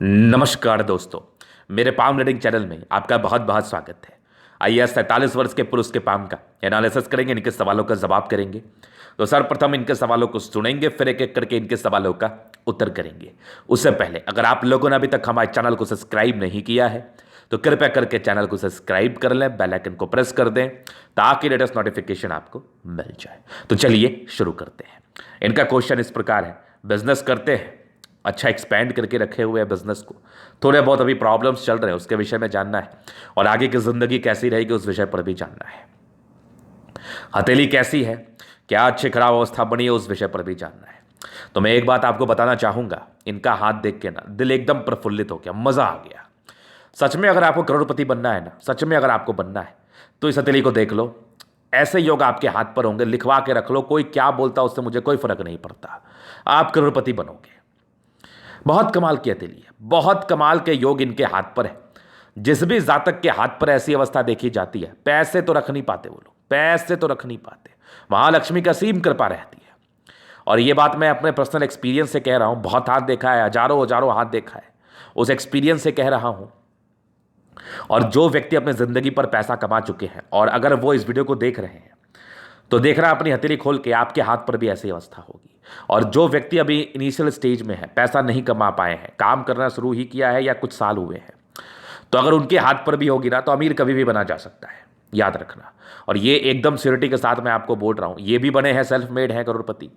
नमस्कार दोस्तों। मेरे पाम रीडिंग चैनल में आपका बहुत बहुत स्वागत है। आइए 47 वर्ष के पुरुष के पाम का एनालिसिस करेंगे, इनके सवालों का जवाब करेंगे। तो सर्वप्रथम इनके सवालों को सुनेंगे, फिर एक एक करके इनके सवालों का उत्तर करेंगे। उससे पहले अगर आप लोगों ने अभी तक हमारे चैनल को सब्सक्राइब नहीं किया है तो कृपया करके चैनल को सब्सक्राइब कर लें, बेल आइकन को प्रेस कर दें ताकि लेटेस्ट नोटिफिकेशन आपको मिल जाए। तो चलिए शुरू करते हैं। इनका क्वेश्चन इस प्रकार है, बिजनेस करते हैं, अच्छा एक्सपैंड करके रखे हुए हैं बिजनेस को, थोड़े बहुत अभी प्रॉब्लम्स चल रहे हैं उसके विषय में जानना है, और आगे की जिंदगी कैसी रहेगी उस विषय पर भी जानना है। हथेली कैसी है, क्या अच्छी खराब अवस्था बनी है उस विषय पर भी जानना है। तो मैं एक बात आपको बताना चाहूंगा, इनका हाथ देख के ना दिल एकदम प्रफुल्लित हो गया, मजा आ गया। सच में अगर आपको करोड़पति बनना है ना, सच में अगर आपको बनना है तो इस हथेली को देख लो। ऐसे योग आपके हाथ पर होंगे, लिखवा के रख लो, कोई क्या बोलता उससे मुझे कोई फर्क नहीं पड़ता, आप करोड़पति बनोगे। बहुत कमाल की हथेली है, बहुत कमाल के योग इनके हाथ पर है। जिस भी जातक के हाथ पर ऐसी अवस्था देखी जाती है, पैसे तो रख नहीं पाते वो लोग, पैसे तो रख नहीं पाते, महालक्ष्मी का असीम कृपा रहती है। और ये बात मैं अपने पर्सनल एक्सपीरियंस से कह रहा हूं, बहुत हाथ देखा है, हजारों हजारों हाथ देखा है, उस एक्सपीरियंस से कह रहा हूं। और जो व्यक्ति अपने जिंदगी पर पैसा कमा चुके हैं, और अगर वो इस वीडियो को देख रहे हैं तो देख रहा अपनी हथेली खोल के, आपके हाथ पर भी ऐसी अवस्था होगी। और जो व्यक्ति अभी इनिशियल स्टेज में है, पैसा नहीं कमा पाए हैं, काम करना शुरू ही किया है या कुछ साल हुए हैं, तो अगर उनके हाथ पर भी होगी ना तो अमीर कभी भी बना जा सकता है, याद रखना। और ये एकदम श्योरिटी के साथ मैं आपको बोल रहा हूं, ये भी बने हैं, सेल्फ मेड है, करोड़पति,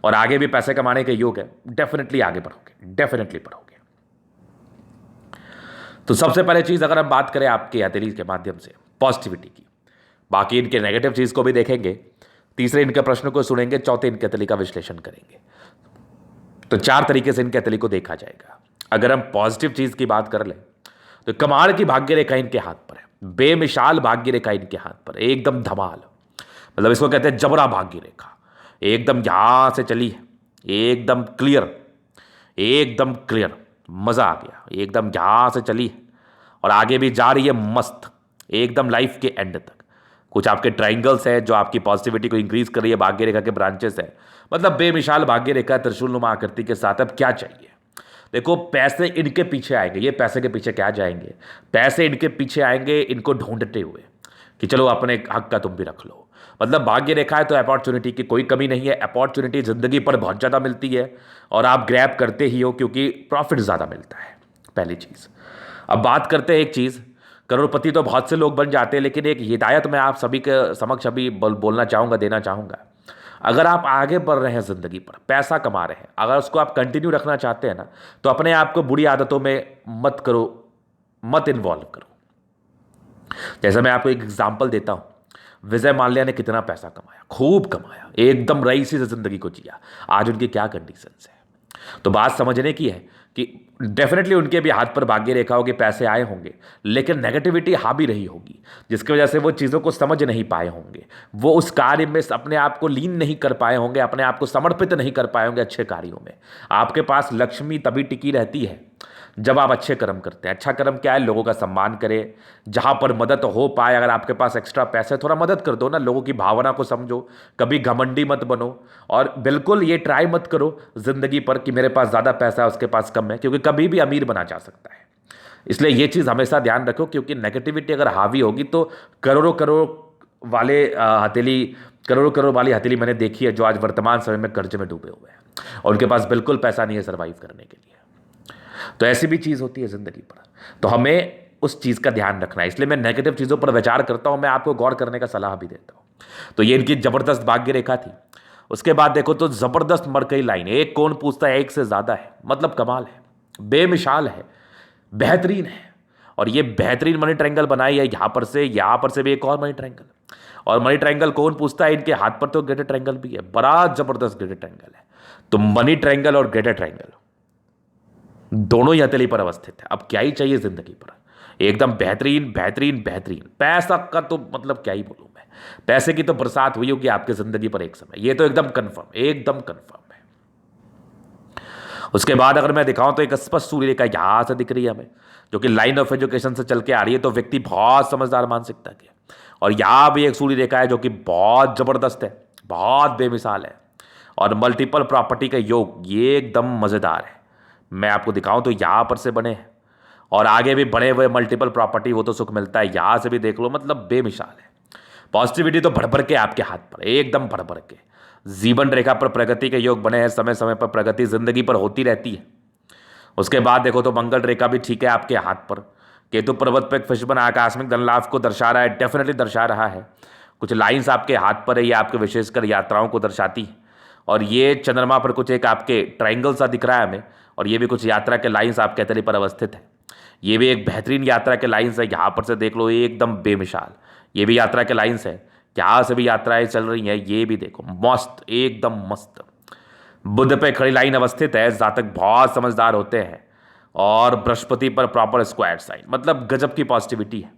और आगे भी पैसे कमाने के योग है, डेफिनेटली आगे बढ़ोगे, डेफिनेटली बढ़ोगे। तो सबसे पहले चीज अगर हम बात करें आपके हथेली के माध्यम से पॉजिटिविटी की, बाकी इनके नेगेटिव चीज को भी देखेंगे, तीसरे इनके प्रश्न को सुनेंगे, चौथे इनके हथेली का विश्लेषण करेंगे। तो चार तरीके से इनके हथेली को देखा जाएगा। अगर हम पॉजिटिव चीज की बात कर लें तो कमाल की भाग्य रेखा इनके हाथ पर है, बेमिसाल भाग्य रेखा इनके हाथ पर, एकदम धमाल, मतलब इसको कहते हैं जबरा भाग्य रेखा। एकदम यहां से चली है, एकदम क्लियर, एकदम क्लियर, मजा आ गया, एकदम यहां से चली है और आगे भी जा रही है मस्त, एकदम लाइफ के एंड तक। कुछ आपके ट्राइंगल्स है जो आपकी पॉजिटिविटी को इंक्रीज कर रही है, भाग्य रेखा के ब्रांचेस है, मतलब बेमिसाल भाग्य रेखा त्रिशूलनुमा आकृति के साथ। अब क्या चाहिए, देखो पैसे इनके पीछे आएंगे, ये पैसे के पीछे क्या जाएंगे, पैसे इनके पीछे आएंगे इनको ढूंढते हुए कि चलो अपने हक का तुम भी रख लो। मतलब भाग्य रेखा है तो अपॉर्चुनिटी की कोई कमी नहीं है, अपॉर्चुनिटी जिंदगी पर बहुत ज़्यादा मिलती है और आप ग्रैब करते ही हो क्योंकि प्रॉफिट ज़्यादा मिलता है, पहली चीज़। अब बात करते हैं एक चीज़, करोड़पति तो बहुत से लोग बन जाते हैं, लेकिन एक हिदायत मैं आप सभी के समक्ष अभी बोलना चाहूँगा, देना चाहूँगा। अगर आप आगे बढ़ रहे हैं ज़िंदगी पर, पैसा कमा रहे हैं, अगर उसको आप कंटिन्यू रखना चाहते हैं ना, तो अपने आप को बुरी आदतों में मत करो, मत इन्वॉल्व करो। जैसे मैं आपको एक एग्जांपल देता हूं, विजय माल्या ने कितना पैसा कमाया, खूब कमाया, एकदम रईसी से जिंदगी को जिया, आज उनकी क्या कंडीशंस है। तो बात समझने की है कि डेफिनेटली उनके भी हाथ पर भाग्य रेखा होगी, पैसे आए होंगे, लेकिन नेगेटिविटी हावी रही होगी, जिसकी वजह से वो चीज़ों को समझ नहीं पाए होंगे, वो उस कार्य में अपने आप को लीन नहीं कर पाए होंगे, अपने आप को समर्पित नहीं कर पाए होंगे अच्छे कार्यों में। आपके पास लक्ष्मी तभी टिकी रहती है जब आप अच्छे कर्म करते हैं। अच्छा कर्म क्या है, लोगों का सम्मान करें, जहां पर मदद हो पाए, अगर आपके पास एक्स्ट्रा पैसे थोड़ा मदद कर दो ना, लोगों की भावना को समझो, कभी घमंडी मत बनो। और बिल्कुल ये ट्राई मत करो जिंदगी पर कि मेरे पास ज़्यादा पैसा है उसके पास कम है, क्योंकि कभी भी अमीर बना जा सकता है। इसलिए ये चीज़ हमेशा ध्यान रखो, क्योंकि नेगेटिविटी अगर हावी होगी तो करोड़ों करोड़ वाले हथेली, करोड़ों करोड़ वाली हथेली मैंने देखी है जो आज वर्तमान समय में कर्ज में डूबे हुए हैं और उनके पास बिल्कुल पैसा नहीं है सर्वाइव करने के लिए। तो ऐसी भी चीज़ होती है ज़िंदगी पर, तो हमें उस चीज़ का ध्यान रखना है। इसलिए मैं नेगेटिव चीज़ों पर विचार करता हूं, मैं आपको गौर करने का सलाह भी देता हूं। तो ये इनकी ज़बरदस्त भाग्य रेखा थी। उसके बाद देखो तो ज़बरदस्त मरकई लाइन, एक कौन पूछता है एक से ज़्यादा है, मतलब कमाल है, बेमिसाल है, बेहतरीन है। और ये बेहतरीन मनी ट्रायंगल बनाई है, यहाँ पर से भी एक और मनी ट्रायंगल, और मनी ट्रायंगल कौन पूछता है, इनके हाथ पर तो ग्रेटर ट्रायंगल भी है, बड़ा जबरदस्त ग्रेटर ट्रायंगल है। तो मनी ट्रायंगल और ग्रेटर ट्रायंगल दोनों ही हथेली पर अवस्थित है। अब क्या ही चाहिए जिंदगी पर, एकदम बेहतरीन बेहतरीन बेहतरीन। पैसा का तो मतलब क्या ही बोलूं मैं, पैसे की तो बरसात हुई होगी आपकी जिंदगी पर एक समय, ये तो एकदम कंफर्म, एकदम कंफर्म है। उसके बाद अगर मैं दिखाऊं तो एक स्पष्ट सूर्य रेखा यहां से दिख रही है हमें, जो कि लाइन ऑफ एजुकेशन से चल के आ रही है, तो व्यक्ति बहुत समझदार मानसिकता के। और यहां भी एक सूर्य रेखा है जो कि बहुत जबरदस्त है, बहुत बेमिसाल है, और मल्टीपल प्रॉपर्टी का योग, ये एकदम मजेदार है। मैं आपको दिखाऊं तो यहाँ पर से बने हैं और आगे भी बढ़े हुए मल्टीपल प्रॉपर्टी, वो तो सुख मिलता है। यहाँ से भी देख लो, मतलब बेमिसाल है। पॉजिटिविटी तो भर भर के आपके हाथ पर, एकदम भर भर के। जीवन रेखा पर प्रगति के योग बने हैं, समय समय पर प्रगति जिंदगी पर होती रहती है। उसके बाद देखो तो मंगल रेखा भी ठीक है आपके हाथ पर। केतु पर्वत पर एक फिशबन आकस्मिक धन लाभ को दर्शा रहा है, डेफिनेटली दर्शा रहा है। कुछ लाइंस आपके हाथ पर है, ये आपके विशेषकर यात्राओं को दर्शाती है। और ये चंद्रमा पर कुछ एक आपके ट्राइंगल सा दिख रहा है हमें, और ये भी कुछ यात्रा के लाइंस आपके तली पर अवस्थित है। ये भी एक बेहतरीन यात्रा के लाइंस है। यहाँ पर से देख लो, एकदम बेमिसाल। ये भी यात्रा के लाइंस है, यहाँ से भी यात्राएं चल रही हैं। ये भी देखो, मस्त, एकदम मस्त। बुध पे खड़ी लाइन अवस्थित है, जातक बहुत समझदार होते हैं। और बृहस्पति पर प्रॉपर स्क्वायर साइन, मतलब गजब की पॉजिटिविटी है।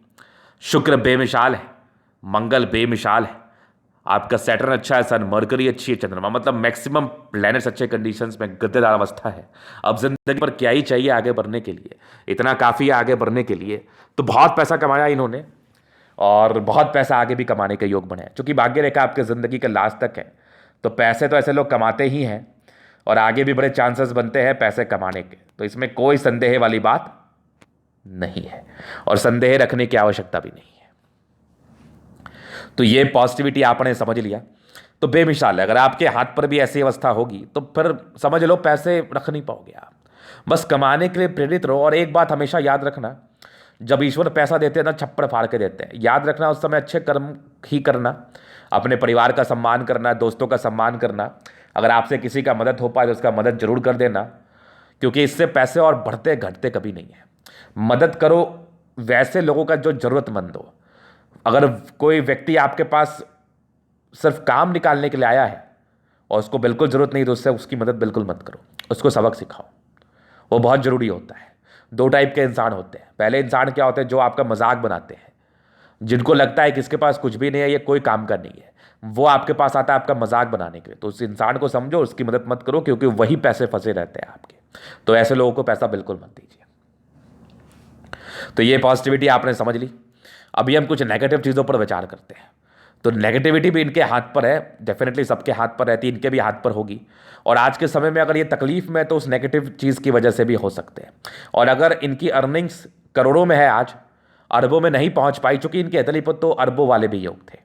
शुक्र बेमिसाल है, मंगल बेमिसाल है, आपका सैटर्न अच्छा है, सन मरकरी अच्छी है, चंद्रमा, मतलब मैक्सिमम प्लैनेट्स अच्छे कंडीशंस में, गद्देदार अवस्था है। अब जिंदगी पर क्या ही चाहिए आगे बढ़ने के लिए, इतना काफ़ी है आगे बढ़ने के लिए। तो बहुत पैसा कमाया इन्होंने, और बहुत पैसा आगे भी कमाने के योग बने हैं। चूंकि भाग्य रेखा आपके ज़िंदगी के लास्ट तक है, तो पैसे तो ऐसे लोग कमाते ही हैं, और आगे भी बड़े चांसेस बनते हैं पैसे कमाने के। तो इसमें कोई संदेह वाली बात नहीं है, और संदेह रखने की आवश्यकता भी नहीं है। तो ये पॉजिटिविटी आपने समझ लिया तो बेमिसाल है। अगर आपके हाथ पर भी ऐसी अवस्था होगी तो फिर समझ लो पैसे रख नहीं पाओगे आप, बस कमाने के लिए प्रेरित रहो। और एक बात हमेशा याद रखना, जब ईश्वर पैसा देते हैं ना, छप्पड़ फाड़ के देते हैं। याद रखना, उस समय अच्छे कर्म ही करना, अपने परिवार का सम्मान करना, दोस्तों का सम्मान करना। अगर आपसे किसी का मदद हो पाए तो उसका मदद जरूर कर देना, क्योंकि इससे पैसे और बढ़ते घटते कभी नहीं है। मदद करो वैसे लोगों का जो ज़रूरतमंद हो। अगर कोई व्यक्ति आपके पास सिर्फ काम निकालने के लिए आया है और उसको बिल्कुल ज़रूरत नहीं, तो उससे उसकी मदद बिल्कुल मत करो, उसको सबक सिखाओ, वो बहुत ज़रूरी होता है। दो टाइप के इंसान होते हैं। पहले इंसान क्या होते हैं, जो आपका मजाक बनाते हैं, जिनको लगता है कि इसके पास कुछ भी नहीं है, ये कोई काम का नहीं है, वो आपके पास आता है आपका मजाक बनाने के लिए। तो उस इंसान को समझो, उसकी मदद मत करो, क्योंकि वही पैसे फंसे रहते हैं आपके। तो ऐसे लोगों को पैसा बिल्कुल मत दीजिए। तो ये पॉजिटिविटी आपने समझ ली। अभी हम कुछ नेगेटिव चीज़ों पर विचार करते हैं। तो नेगेटिविटी भी इनके हाथ पर है, डेफिनेटली सबके हाथ पर रहती है, इनके भी हाथ पर होगी। और आज के समय में अगर ये तकलीफ में, तो उस नेगेटिव चीज़ की वजह से भी हो सकते हैं। और अगर इनकी अर्निंग्स करोड़ों में है आज, अरबों में नहीं पहुंच पाई, चूंकि इनके अतली पर तो अरबों वाले भी योग थे,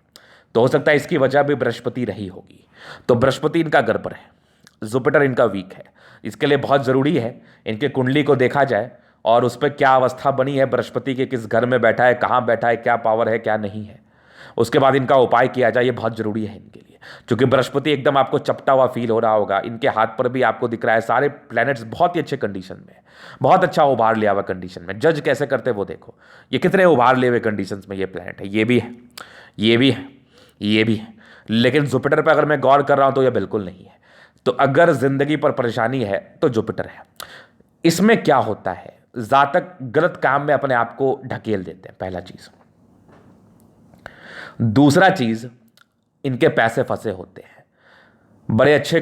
तो हो सकता है इसकी वजह भी बृहस्पति रही होगी। तो बृहस्पति इनका गड़बड़ है, जुपिटर इनका वीक है। इसके लिए बहुत ज़रूरी है इनके कुंडली को देखा जाए, और उस पर क्या अवस्था बनी है, बृहस्पति के किस घर में बैठा है, कहाँ बैठा है, क्या पावर है, क्या नहीं है, उसके बाद इनका उपाय किया जाए। ये बहुत ज़रूरी है इनके लिए, क्योंकि बृहस्पति एकदम आपको चपटा हुआ फील हो रहा होगा। इनके हाथ पर भी आपको दिख रहा है सारे प्लैनेट्स बहुत ही अच्छे कंडीशन में, बहुत अच्छा उभार लिया हुआ कंडीशन में। जज कैसे करते वो देखो, ये कितने उभार लिए हुए कंडीशन में ये प्लैनेट है। ये भी है, ये भी है, ये भी है। लेकिन जुपिटर पर अगर मैं गौर कर रहा हूँ तो ये बिल्कुल नहीं है। तो अगर जिंदगी पर परेशानी है तो जुपिटर है। इसमें क्या होता है, जातक गलत काम में अपने आप को ढकेल देते हैं, पहला चीज। दूसरा चीज, इनके पैसे फंसे होते हैं। बड़े अच्छे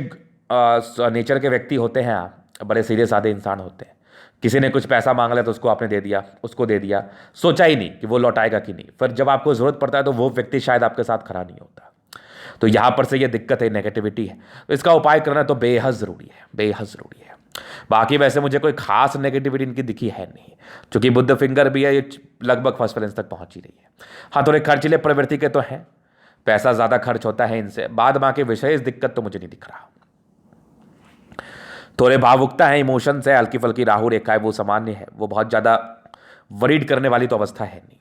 नेचर के व्यक्ति होते हैं आप, बड़े सीधे साधे इंसान होते हैं। किसी ने कुछ पैसा मांग लिया तो उसको आपने दे दिया, उसको दे दिया, सोचा ही नहीं कि वो लौटाएगा कि नहीं। फिर जब आपको जरूरत पड़ता है तो वो व्यक्ति शायद आपके साथ खड़ा नहीं होता। तो यहां पर से ये दिक्कत है, नेगेटिविटी है। तो इसका उपाय करना तो बेहद जरूरी है, बेहद जरूरी है। बाकी वैसे मुझे कोई खास नेगेटिविटी इनकी दिखी है नहीं, क्योंकि बुध फिंगर भी है, ये लगभग फर्स्ट बैलेंस तक पहुंच ही रही है। हाँ, थोड़े खर्चीले प्रवृत्ति के तो हैं, पैसा ज्यादा खर्च होता है इनसे। बाद बाकी विशेष दिक्कत तो मुझे नहीं दिख रहा। थोड़े भावुकता है, इमोशंस है, हल्की फल्की राहु रेखा है, वो सामान्य है, वो बहुत ज़्यादा वरीड करने वाली तो अवस्था है नहीं।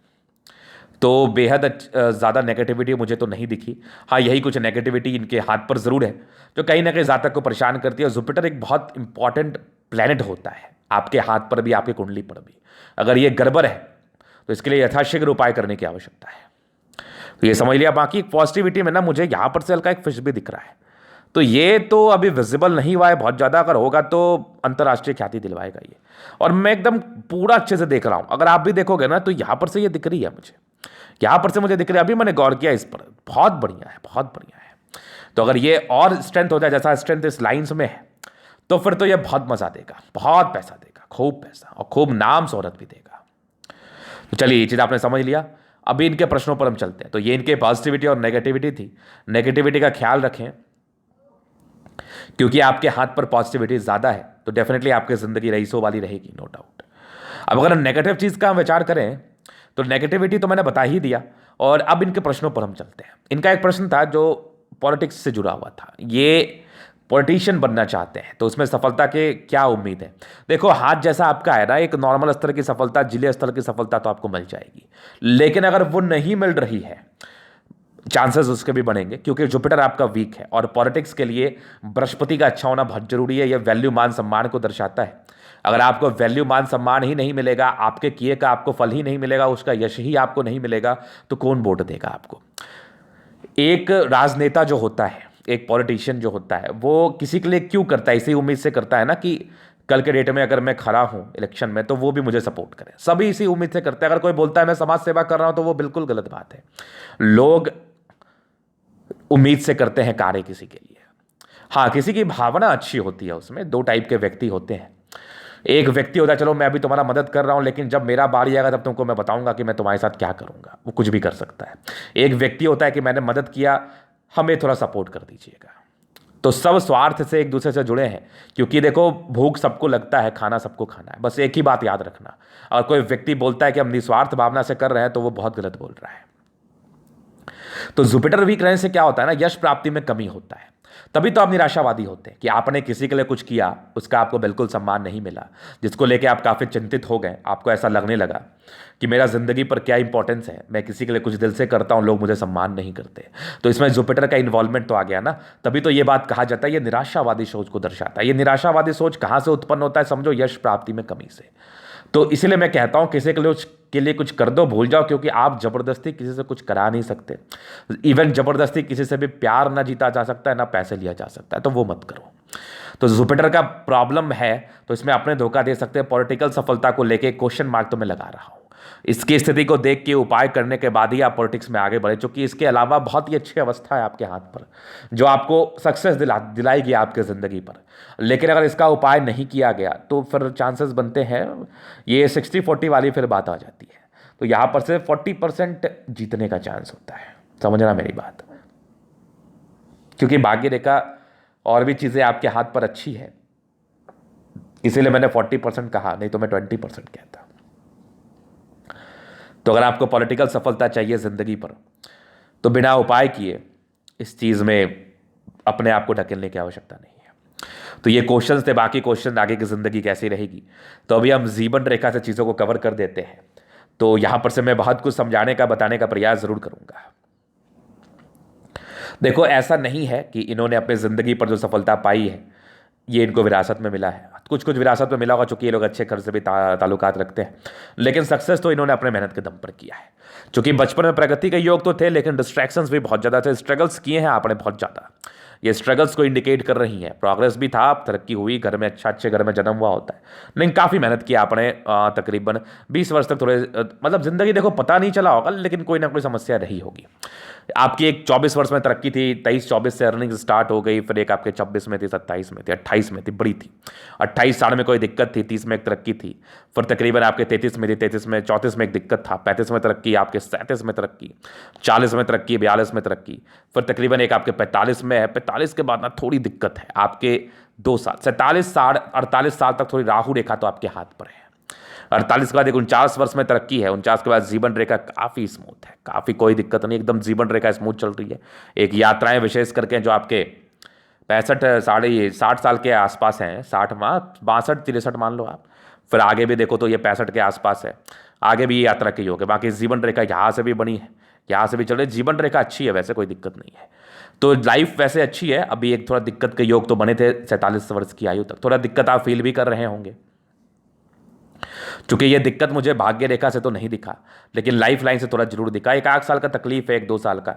तो बेहद ज़्यादा नेगेटिविटी मुझे तो नहीं दिखी। हाँ, यही कुछ नेगेटिविटी इनके हाथ पर ज़रूर है, जो कहीं ना कहीं जातक को परेशान करती है। जुपिटर एक बहुत इंपॉर्टेंट प्लैनेट होता है आपके हाथ पर भी, आपकी कुंडली पर भी। अगर ये गड़बड़ है तो इसके लिए यथाशीघ्र उपाय करने की आवश्यकता है। तो ये समझ लिया। बाकी पॉजिटिविटी में ना मुझे यहाँ पर से हल्का एक फिश भी दिख रहा है, तो ये तो अभी विजिबल नहीं हुआ है बहुत ज़्यादा। अगर होगा तो अंतर्राष्ट्रीय ख्याति दिलवाएगा ये। और मैं एकदम पूरा अच्छे से देख रहा हूँ, अगर आप भी देखोगे ना तो यहाँ पर से ये दिख रही है मुझे, यहाँ पर से मुझे दिख रही है। अभी मैंने गौर किया इस पर, बहुत बढ़िया है, बहुत बढ़िया है। तो अगर ये और स्ट्रेंथ हो जाए जैसा स्ट्रेंथ इस लाइन्स में है, तो फिर तो ये बहुत मजा देगा, बहुत पैसा देगा, खूब पैसा, और खूब नाम शोहरत भी देगा। तो चलिए, ये चीज़ आपने समझ लिया। अभी इनके प्रश्नों पर हम चलते हैं। तो ये इनके पॉजिटिविटी और नेगेटिविटी थी। नेगेटिविटी का ख्याल रखें, क्योंकि आपके हाथ पर पॉजिटिविटी ज़्यादा है तो डेफिनेटली आपकी ज़िंदगी रईसों वाली रहेगी, नो डाउट। अब अगर नेगेटिव चीज़ का हम विचार करें तो नेगेटिविटी तो मैंने बता ही दिया, और अब इनके प्रश्नों पर हम चलते हैं। इनका एक प्रश्न था जो पॉलिटिक्स से जुड़ा हुआ था, ये पॉलिटिशियन बनना चाहते हैं तो उसमें सफलता के क्या उम्मीद है। देखो, हाथ जैसा आपका है ना, एक नॉर्मल स्तर की सफलता, जिले स्तर की सफलता तो आपको मिल जाएगी, लेकिन अगर वो नहीं मिल रही है, चांसेस उसके भी बढ़ेंगे, क्योंकि जुपिटर आपका वीक है और पॉलिटिक्स के लिए बृहस्पति का अच्छा होना बहुत जरूरी है। यह वैल्यू मान सम्मान को दर्शाता है। अगर आपको वैल्यू मान सम्मान ही नहीं मिलेगा, आपके किए का आपको फल ही नहीं मिलेगा, उसका यश ही आपको नहीं मिलेगा, तो कौन वोट देगा आपको। एक राजनेता जो होता है, एक पॉलिटिशियन जो होता है, वो किसी के लिए क्यों करता है, इसी उम्मीद से करता है ना कि कल के डेट में अगर मैं खड़ा हूं इलेक्शन में तो वो भी मुझे सपोर्ट करे। सभी इसी उम्मीद से करते हैं। अगर कोई बोलता है मैं समाज सेवा कर रहा हूं तो वो बिल्कुल गलत बात है। लोग उम्मीद से करते हैं कार्य किसी के लिए। हाँ, किसी की भावना अच्छी होती है, उसमें दो टाइप के व्यक्ति होते हैं। एक व्यक्ति होता है, चलो मैं अभी तुम्हारा मदद कर रहा हूं, लेकिन जब मेरा बारी आएगा तब तुमको मैं बताऊंगा कि मैं तुम्हारे साथ क्या करूंगा। वो कुछ भी कर सकता है। एक व्यक्ति होता है कि मैंने मदद किया, हमें थोड़ा सपोर्ट कर दीजिएगा। तो सब स्वार्थ से एक दूसरे से जुड़े हैं, क्योंकि देखो भूख सबको लगता है, खाना सबको खाना है। बस एक ही बात याद रखना, और कोई व्यक्ति बोलता है कि हम निस्वार्थ भावना से कर रहे हैं तो वो बहुत गलत बोल रहा है। तो जुपिटर वीक रहने से क्या होता है ना, यश प्राप्ति में कमी होता है। तभी तो आप निराशावादी होते हैं कि आपने किसी के लिए कुछ किया, उसका आपको बिल्कुल सम्मान नहीं मिला, जिसको लेके आप काफ़ी चिंतित हो गए। आपको ऐसा लगने लगा कि मेरा ज़िंदगी पर क्या इंपॉर्टेंस है, मैं किसी के लिए कुछ दिल से करता हूँ, लोग मुझे सम्मान नहीं करते। तो इसमें जुपिटर का इन्वॉल्वमेंट तो आ गया ना। तभी तो ये बात कहा जाता है, ये निराशावादी सोच को दर्शाता है। ये निराशावादी सोच कहाँ से उत्पन्न होता है, समझो यश प्राप्ति में कमी से। तो इसीलिए मैं कहता हूं किसी के लिए कुछ कर दो, भूल जाओ, क्योंकि आप जबरदस्ती किसी से कुछ करा नहीं सकते। इवन जबरदस्ती किसी से भी प्यार ना जीता जा सकता है, ना पैसे लिया जा सकता है, तो वो मत करो। तो जुपिटर का प्रॉब्लम है, तो इसमें अपने धोखा दे सकते हैं। पॉलिटिकल सफलता को लेके क्वेश्चन मार्क तो मैं लगा रहा हूं। इसकी स्थिति को देख के उपाय करने के बाद ही आप पॉलिटिक्स में आगे बढ़े, क्योंकि इसके अलावा बहुत ही अच्छी अवस्था है आपके हाथ पर जो आपको सक्सेस दिलाएगी आपके ज़िंदगी पर। लेकिन अगर इसका उपाय नहीं किया गया तो फिर चांसेस बनते हैं, ये 60-40 वाली फिर बात आ जाती है। तो यहाँ पर से 40% जीतने का चांस होता है, समझना मेरी बात। क्योंकि भाग्य रेखा और भी चीज़ें आपके हाथ पर अच्छी है, इसीलिए मैंने 40% कहा, नहीं तो मैं 20% कहता। तो अगर आपको पॉलिटिकल सफलता चाहिए ज़िंदगी पर, तो बिना उपाय किए इस चीज़ में अपने आप को ढकेलने की आवश्यकता नहीं है। तो ये क्वेश्चंस थे, बाकी क्वेश्चन आगे की ज़िंदगी कैसी रहेगी। तो अभी हम जीवन रेखा से चीज़ों को कवर कर देते हैं। तो यहाँ पर से मैं बहुत कुछ समझाने का, बताने का प्रयास ज़रूर करूँगा। देखो, ऐसा नहीं है कि इन्होंने अपनी ज़िंदगी पर जो सफलता पाई है ये इनको विरासत में मिला है। कुछ कुछ विरासत में मिला होगा, चूंकि ये लोग अच्छे घर से भी ताल्लुकात रखते हैं, लेकिन सक्सेस तो इन्होंने अपने मेहनत के दम पर किया है। चूंकि बचपन में प्रगति के योग तो थे, लेकिन डिस्ट्रैक्शंस भी बहुत ज़्यादा थे। स्ट्रगल्स किए हैं आपने बहुत ज़्यादा, ये स्ट्रगल्स को इंडिकेट कर रही हैं। प्रोग्रेस भी था, तरक्की हुई, घर में अच्छे घर में जन्म हुआ होता है, लेकिन काफ़ी मेहनत की आपने। तकरीबन 20 वर्ष तक थोड़े मतलब ज़िंदगी देखो पता नहीं चला होगा, लेकिन कोई ना कोई समस्या रही होगी। आपकी एक 24 वर्ष में तरक्की थी, 23-24 से अर्निंग स्टार्ट हो गई, फिर एक आपके 26 में थी, 27 में थी, 28 में थी, बड़ी थी। 28 साल में कोई दिक्कत थी, 30 में एक तरक्की थी, फिर तकरीबन आपके 33 में थी, 33 में 34 में एक दिक्कत था, 35 में तरक्की, आपके 37 में तरक्की, 40 में तरक्की, 42 में तरक्की, फिर तकरीबन एक आपके 45 में है। 45 के बाद ना थोड़ी दिक्कत है आपके 2 साल, 47 साल 48 साल तक थोड़ी राहु रेखा तो आपके हाथ पर है। 48 के बाद एक 49 वर्ष में तरक्की है। 49 के बाद जीवन रेखा काफ़ी स्मूथ है, काफ़ी कोई दिक्कत नहीं, एकदम जीवन रेखा स्मूथ चल रही है। एक यात्राएं विशेष करके जो आपके 65-60 साल के आसपास हैं, 60 माह 62-63 मान लो आप, फिर आगे भी देखो तो ये 65 के आसपास है, आगे भी ये यात्रा के योग है। बाकी जीवन रेखा यहाँ से भी बनी है, यहाँ से भी चल रही है। जीवन रेखा अच्छी है, वैसे कोई दिक्कत नहीं है, तो लाइफ वैसे अच्छी है। अभी एक थोड़ा दिक्कत के योग तो बने थे 47 वर्ष की आयु तक, थोड़ा दिक्कत आप फील भी कर रहे होंगे। चूंकि ये दिक्कत मुझे भाग्य रेखा से तो नहीं दिखा, लेकिन लाइफ लाइन से थोड़ा जरूर दिखा। 1 साल का तकलीफ है, 1-2 साल का,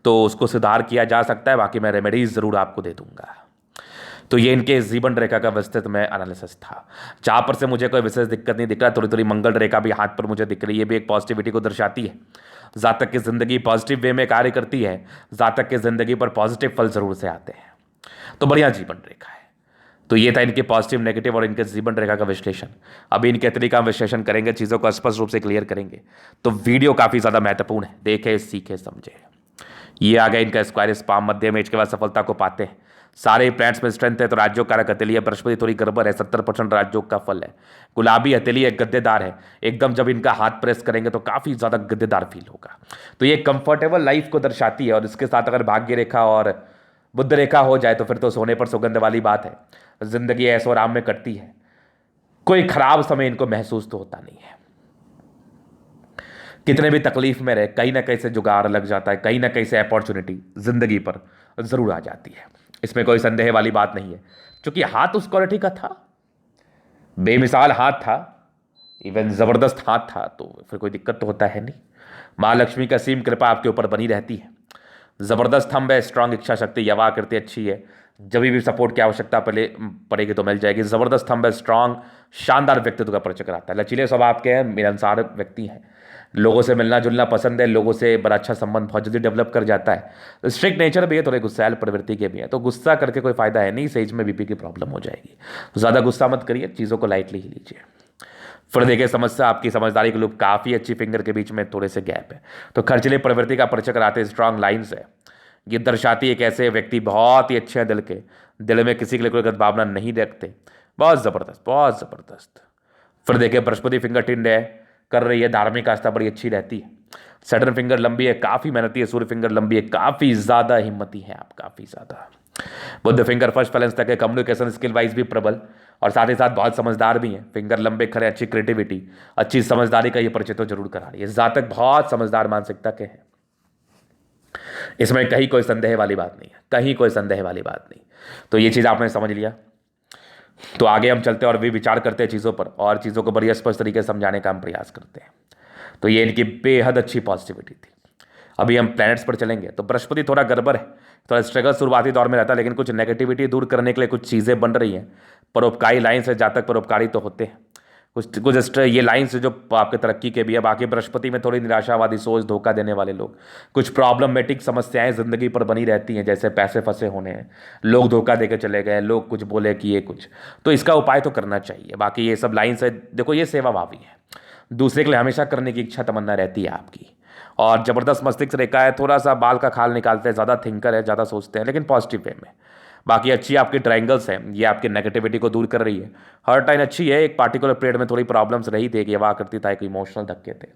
तो उसको सुधार किया जा सकता है। बाकी मैं रेमेडीज जरूर आपको दे दूंगा। तो ये इनके जीवन रेखा का विस्तृत में एनालिसिस था, जहां पर से मुझे कोई विशेष दिक्कत नहीं दिख रहा। थोड़ी थोड़ी मंगल रेखा भी हाथ पर मुझे दिख रही है, ये भी एक पॉजिटिविटी को दर्शाती है। जातक की जिंदगी पॉजिटिव वे में कार्य करती है, जातक की जिंदगी पर पॉजिटिव फल जरूर से आते हैं। तो बढ़िया जीवन रेखा है। तो ये था इनके पॉजिटिव, नेगेटिव और इनके जीवन रेखा का विश्लेषण। अभी इनके तरीका हम विश्लेषण करेंगे, चीज़ों को स्पष्ट रूप से क्लियर करेंगे। तो वीडियो काफ़ी ज़्यादा महत्वपूर्ण है, देखें, सीखें, समझे। ये आ गया इनका स्क्वायर स्पाम मध्यम एज के बाद सफलता को पाते हैं। सारे प्लैनेट्स में स्ट्रेंथ है, तो राजयोग कारक हथेली है, बृहस्पति थोड़ी गड़बड़ है, 70% राजयोग का फल है। गुलाबी हथेली है, गद्देदार है, एकदम जब इनका हाथ प्रेस करेंगे तो काफ़ी ज़्यादा गद्देदार फील होगा। तो ये कंफर्टेबल लाइफ को दर्शाती है, और इसके साथ अगर भाग्य रेखा और बुद्ध रेखा हो जाए तो फिर तो सोने पर सुगंध वाली बात है। जिंदगी ऐसो आराम में कटती है, कोई खराब समय इनको महसूस तो होता नहीं है। कितने भी तकलीफ में रहे, कहीं ना कहीं से जुगाड़ लग जाता है, कहीं ना कहीं से अपॉर्चुनिटी जिंदगी पर जरूर आ जाती है, इसमें कोई संदेह वाली बात नहीं है। क्योंकि हाथ उस क्वालिटी का था, बेमिसाल हाथ था, इवन जबरदस्त हाथ था, तो फिर कोई दिक्कत तो होता है नहीं। माँ लक्ष्मी का असीम कृपा आपके ऊपर बनी रहती है। जबरदस्त थंब है, स्ट्रांग इच्छा शक्ति, यवा करती अच्छी है, जब भी सपोर्ट की आवश्यकता पड़ेगी तो मिल जाएगी। जबरदस्त थंब है, स्ट्रांग शानदार व्यक्तित्व का परिचय कराता है। लचीले स्वभाव के हैं, मिलनसार व्यक्ति हैं, लोगों से मिलना जुलना पसंद है, लोगों से बड़ा अच्छा संबंध बहुत जल्दी डेवलप कर जाता है। स्ट्रिक्ट नेचर भी है, थोड़े गुस्सैल प्रवृत्ति के भी है, तो गुस्सा करके कोई फायदा है नहीं, सेज में बीपी की प्रॉब्लम हो जाएगी। तो ज़्यादा गुस्सा मत करिए, चीज़ों को लाइटली ही लीजिए। फिर देखिए समस्या आपकी समझदारी के लूप काफ़ी अच्छी, फिंगर के बीच में थोड़े से गैप है, तो खर्चीले प्रवृत्ति का परिचय कराते हैं। स्ट्रांग लाइन्स है, ये दर्शाती है कैसे व्यक्ति बहुत ही अच्छे हैं दिल के, दिल में किसी के लिए कोई गलत भावना नहीं रखते। बहुत ज़बरदस्त, बहुत ज़बरदस्त। फिर देखिए बृहस्पति फिंगर टिंड है, कर रही है, धार्मिक आस्था बड़ी अच्छी रहती है। सैटर्न फिंगर लंबी है, काफ़ी मेहनती है। सूर्य फिंगर लंबी है, काफ़ी ज़्यादा हिम्मती है आप, काफ़ी ज़्यादा। बुद्ध फिंगर फर्स्ट बैलेंस तक है, कम्युनिकेशन स्किल वाइज भी प्रबल, और साथ ही साथ बहुत समझदार भी हैं। फिंगर लंबे खड़े, अच्छी क्रिएटिविटी, अच्छी समझदारी का ये परिचय तो जरूर करा रही है। जातक बहुत समझदार मानसिकता के हैं, इसमें कहीं कोई संदेह वाली बात नहीं है, कहीं कोई संदेह वाली बात नहीं। तो ये चीज़ आपने समझ लिया, तो आगे हम चलते हैं और भी विचार करते हैं चीज़ों पर, और चीज़ों को बड़ी स्पष्ट तरीके से समझाने का हम प्रयास करते हैं। तो ये इनकी बेहद अच्छी पॉजिटिविटी थी। अभी हम प्लैनेट्स पर चलेंगे, तो बृहस्पति थोड़ा गड़बड़ है, थोड़ा स्ट्रगल शुरुआती दौर में रहता है, लेकिन कुछ नेगेटिविटी दूर करने के लिए कुछ चीज़ें बन रही हैं। परोपकारी लाइन से जातक परोपकारी तो होते हैं, कुछ कुछ ये लाइन से जो आपके तरक्की के भी है। बाकी बृहस्पति में थोड़ी निराशावादी सोच, धोखा देने वाले लोग, कुछ प्रॉब्लमेटिक समस्याएं जिंदगी पर बनी रहती हैं, जैसे पैसे फंसे होने हैं, लोग धोखा देकर चले गए, लोग कुछ बोले कि ये कुछ, तो इसका उपाय तो करना चाहिए। बाकी ये सब लाइन से देखो, ये सेवा भावी है, दूसरे के लिए हमेशा करने की इच्छा तमन्ना रहती है आपकी, और ज़बरदस्त मस्तिष्क रेखा है, थोड़ा सा बाल का खाल निकालते हैं, ज़्यादा थिंकर है, ज़्यादा सोचते हैं, लेकिन पॉजिटिव वे में। बाकी अच्छी आपकी ट्रायंगल्स हैं, ये आपकी नेगेटिविटी को दूर कर रही है। हर टाइम अच्छी है, एक पार्टिकुलर पीरियड में थोड़ी प्रॉब्लम्स रही थी, कि वाह करती था, एक इमोशनल धक्के थे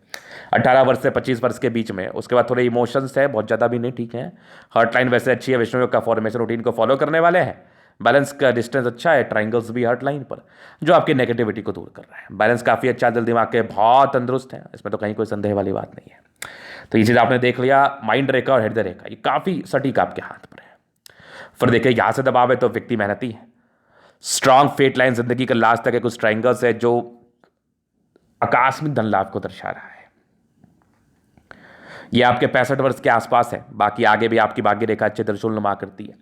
18 वर्ष से 25 वर्ष के बीच में, उसके बाद थोड़े इमोशंस है, बहुत ज़्यादा भी नहीं, ठीक है। हर्ट लाइन वैसे अच्छी है, विष्णु योग का फॉर्मेशन रूटीन को फॉलो करने वाले हैं, बैलेंस का डिस्टेंस अच्छा है, ट्राइंगल्स भी हर्ट लाइन पर, जो आपकी नेगेटिविटी को दूर कर रहा है। बैलेंस काफ़ी अच्छा, दिल दिमाग के बहुत तंदुरुस्त है, इसमें तो कहीं कोई संदेह वाली बात नहीं है। तो ये चीज़ आपने देख लिया, माइंड रेखा और हृदय रेखा, ये काफ़ी सटीक आपके हाथ पर है। फिर देखिए यहाँ से दबाव है तो व्यक्ति मेहनती है, स्ट्रांग फेट लाइन जिंदगी का लास्ट तक है, कुछ ट्राइंगल्स है जो आकस्मिक धन लाभ को दर्शा रहा है। ये आपके 65 वर्ष के आसपास है, बाकी आगे भी आपकी भाग्य रेखा अच्छे त्रिशूल नुमा करती है।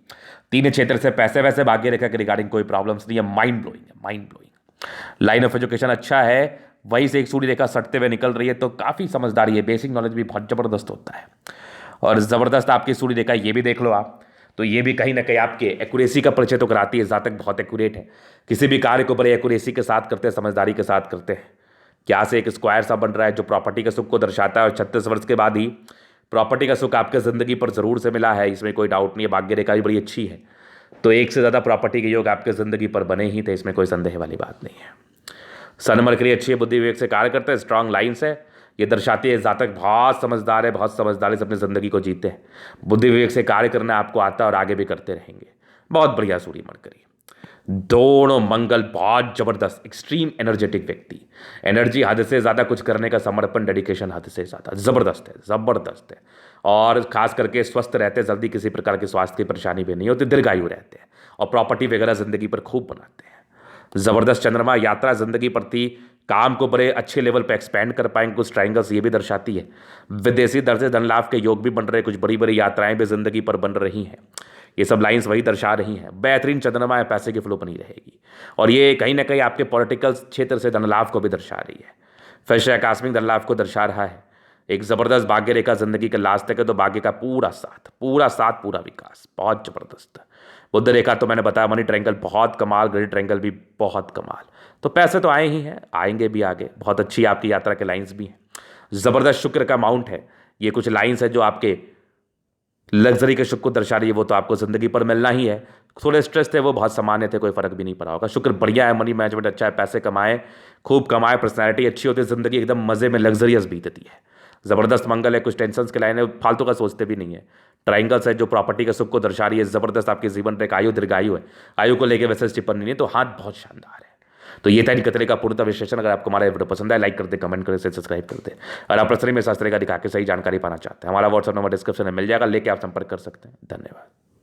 तीन क्षेत्र से पैसे वैसे भाग्य रेखा के रिगार्डिंग कोई प्रॉब्लम्स नहीं है, माइंड ब्लोइंग है, mind blowing. Line of education अच्छा है, वहीं से एक सूर्य रेखा सटते हुए निकल रही है, तो काफ़ी समझदारी है, बेसिक नॉलेज भी बहुत ज़बरदस्त होता है। और ज़बरदस्त आपकी सूर्य रेखा, ये भी देख लो आप, तो ये भी कहीं ना कहीं आपके एक्यूरेसी का परिचय तो कराती है। जातक बहुत एक्यूरेट है, किसी भी कार्य को बड़े एक्यूरेसी के साथ करते हैं, समझदारी के साथ करते हैं। क्या से एक स्क्वायर सा बन रहा है जो प्रॉपर्टी के सुख को दर्शाता है, और 36 वर्ष के बाद ही प्रॉपर्टी का सुख आपके ज़िंदगी पर ज़रूर से मिला है, इसमें कोई डाउट नहीं है। भाग्य रेखा भी बड़ी अच्छी है, तो एक से ज़्यादा प्रॉपर्टी के योग आपके ज़िंदगी पर बने ही थे, इसमें कोई संदेह वाली बात नहीं है। सन मरकरी अच्छी है, बुद्धि विवेक से कार्य करते हैं, स्ट्रांग लाइन्स है, ये दर्शाती है जातक बहुत समझदार है, बहुत समझदारी से अपनी ज़िंदगी को जीते हैं, बुद्धि विवेक से कार्य करना आपको आता है और आगे भी करते रहेंगे। बहुत बढ़िया सूर्य मरकरी, दोनों मंगल बहुत जबरदस्त, एक्सट्रीम एनर्जेटिक व्यक्ति, एनर्जी हद से ज़्यादा, कुछ करने का समर्पण, डेडिकेशन हद से ज़्यादा, ज़बरदस्त है, ज़बरदस्त है। और खास करके स्वस्थ रहते हैं, जल्दी किसी प्रकार की स्वास्थ्य की परेशानी भी नहीं होती, दीर्घायु रहते हैं, और प्रॉपर्टी वगैरह ज़िंदगी पर खूब बनाते हैं। ज़बरदस्त चंद्रमा यात्रा जिंदगी प्रति काम को बड़े अच्छे लेवल पर एक्सपेंड कर पाएंगे, कुछ ट्राइंगल्स ये भी दर्शाती है। विदेशी दर से धन लाभ के योग भी बन रहे हैं, कुछ बड़ी बड़ी यात्राएं भी जिंदगी पर बन रही हैं, ये सब लाइंस वही दर्शा रही हैं। बेहतरीन चंद्रमा है, पैसे की फ्लो बनी रहेगी, और ये कहीं ना कहीं आपके पॉलिटिकल क्षेत्र से धन लाभ को भी दर्शा रही है, फिर से आकस्मिक धन लाभ को दर्शा रहा है। एक ज़बरदस्त भाग्य रेखा जिंदगी के लास्ट तक है, तो भाग्य का पूरा साथ, पूरा साथ, पूरा विकास, बहुत ज़बरदस्त। बुद्ध रेखा तो मैंने बताया, मनी ट्रायंगल बहुत कमाल, ग्रेट ट्रायंगल भी बहुत कमाल, तो पैसे तो आए ही हैं, आएंगे भी आगे, बहुत अच्छी आपकी यात्रा के लाइंस भी हैं। ज़बरदस्त शुक्र का माउंट है, ये कुछ लाइंस है जो आपके लग्जरी के सुख को दर्शा रही है, वो तो आपको ज़िंदगी पर मिलना ही है। थोड़े स्ट्रेस थे वो बहुत सामान्य थे, कोई फर्क भी नहीं पड़ा होगा। शुक्र बढ़िया है, मनी मैनेजमेंट अच्छा है, पैसे कमाए, खूब कमाए, पर्सनैलिटी अच्छी होती है, जिंदगी एकदम मजे में लग्जरियस बीतती है। जबरदस्त मंगल है, कुछ टेंशन के लाइन है, फालतू का सोचते भी नहीं है। ट्राइंगल्स है जो प्रॉपर्टी के सुख को दर्शा रही है, जबरदस्त आपके जीवन पर एक आयु दीर्घायु है। आयु को लेकर वैसे टिप्पणी नहीं है, तो हाथ बहुत शानदार है। तो ये था इनके तरह का पूर्णतः विश्लेषण। अगर आपको हमारा वीडियो पसंद है, लाइक करते, कमेंट करते, सब्सक्राइब करते। और आप प्रश्न में शास्त्र का दिखा के सही जानकारी पाना चाहते हैं, हमारा व्हाट्सएप नंबर डिस्क्रिप्शन में मिल जाएगा, लेके आप संपर्क कर सकते हैं। धन्यवाद।